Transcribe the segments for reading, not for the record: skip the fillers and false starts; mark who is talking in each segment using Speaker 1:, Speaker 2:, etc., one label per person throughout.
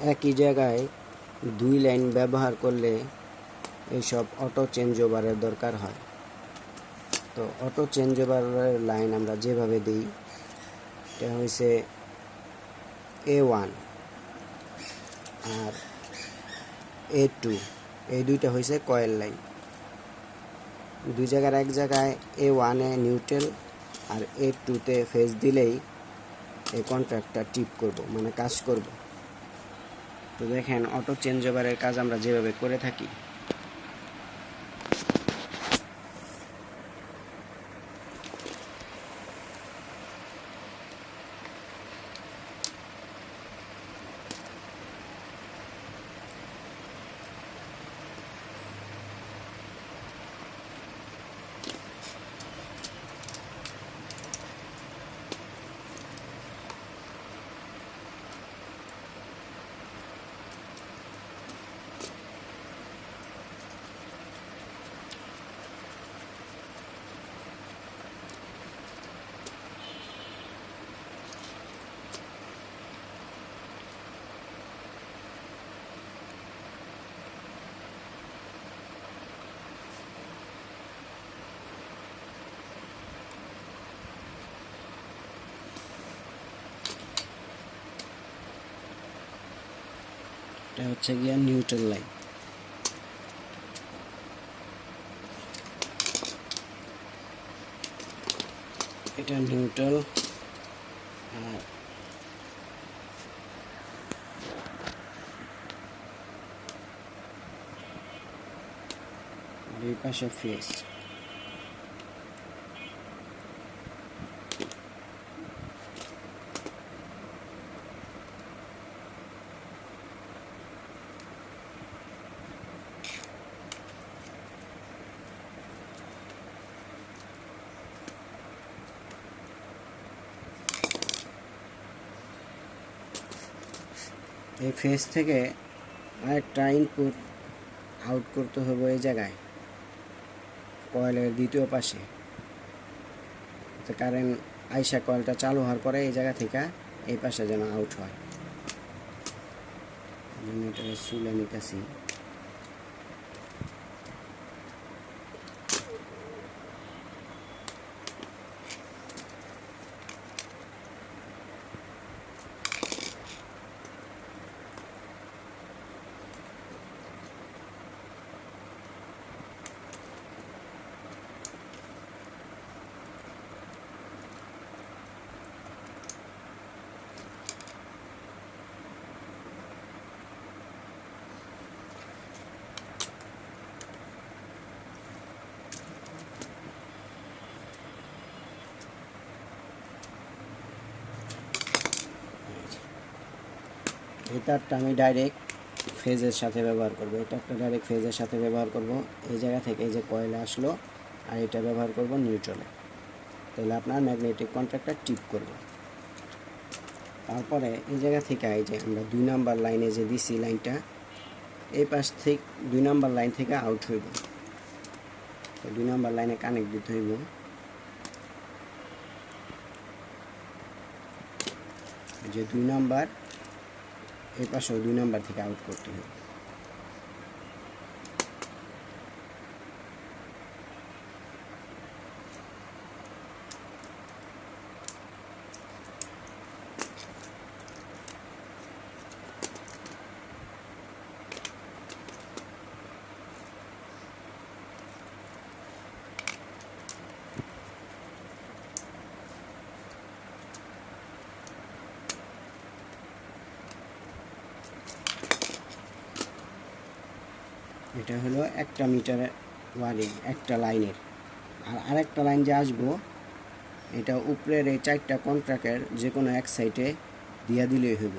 Speaker 1: একই জায়গায় দুই লাইন ব্যবহার করলে এইসব অটো চেঞ্জ ওভারের দরকার হয়। তো অটো চেঞ্জ ওভারের লাইন আমরা যেভাবে দিই, এটা হয়েছে A1 আর A2, এই দুইটা হয়েছে কয়েল লাইন। দুই জায়গার এক জায়গায় A1 a neutral R A2 তে ফেজ দিলেই এই কন্ট্রাক্টটা টিপ করব, মানে কাজ করব। তো দেখেন অটো চেঞ্জ ওভারের কাজ আমরা যেভাবে করে থাকি, এটা হচ্ছে গিয়া নিউট্রাল লাইন। এটা নিউট্রাল আর দুই পাশে ফেজ। এই ফেজ থেকে আরেকটা ইনপুট আউট করতে হবে এই জায়গায়, কয়েলের দ্বিতীয় পাশে। তো কারেন্ট আইসা কয়েলটা চালু হওয়ার পরে এই জায়গা থেকে এই পাশে যেন আউট হয়। আমি এটা সুলে নিতেছি। এই তারটা আমি ডাইরেক্ট ফেজের সাথে ব্যবহার করব। এটা একটা ডাইরেক্ট ফেজের সাথে ব্যবহার করব। এই জায়গা থেকে এই যে কয়েলে আসলো, আর এটা ব্যবহার করব নিউট্রালে। তাহলে আপনার ম্যাগনেটিক কন্ট্রাক্টটা টিপ করবে। তারপরে এই জায়গা থেকে এই যে আমরা 2 নাম্বার লাইনে যে দিছি লাইনটা, এই পাশ থেকে 2 নাম্বার লাইন থেকে আউট হইব। তো 2 নাম্বার লাইনে কানেক্ট দিতে হইব। যে 2 নাম্বার, এই পাশেও 2 নাম্বার থেকে আউট করতে হবে। এটা হলো একটা মিটারের ওয়ারিং, একটা লাইনের। আর আরেকটা লাইন যে আসবো, এটা উপরের এই 4টা কন্ট্রাক্টের যে কোনো এক সাইডে দিয়া দিলেই হইব।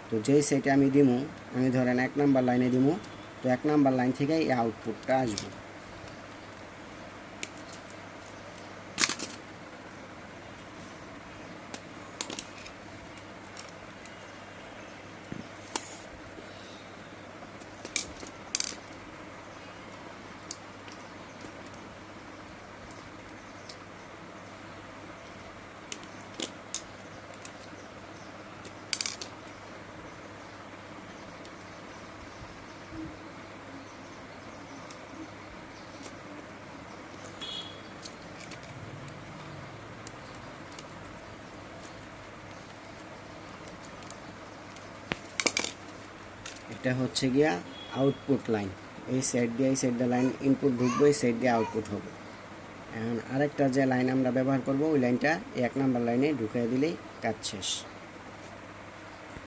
Speaker 1: তো যেই সাইডে আমি দিমু, আমি ধরেন 1 নাম্বার লাইনে দিমু, তো 1 নাম্বার লাইন থেকে এই আউটপুটটা আসবে। এটা হচ্ছে গিয়া আউটপুট লাইন। এই সাইড দিয়ে লাইন ইনপুট ঢুকবো, এই সাইড দিয়ে আউটপুট হবে। এখন আরেকটা যে লাইন আমরা ব্যবহার করব ওই লাইনটা 1 নাম্বার লাইনে ঢুকিয়ে দিলেই কাজ শেষ।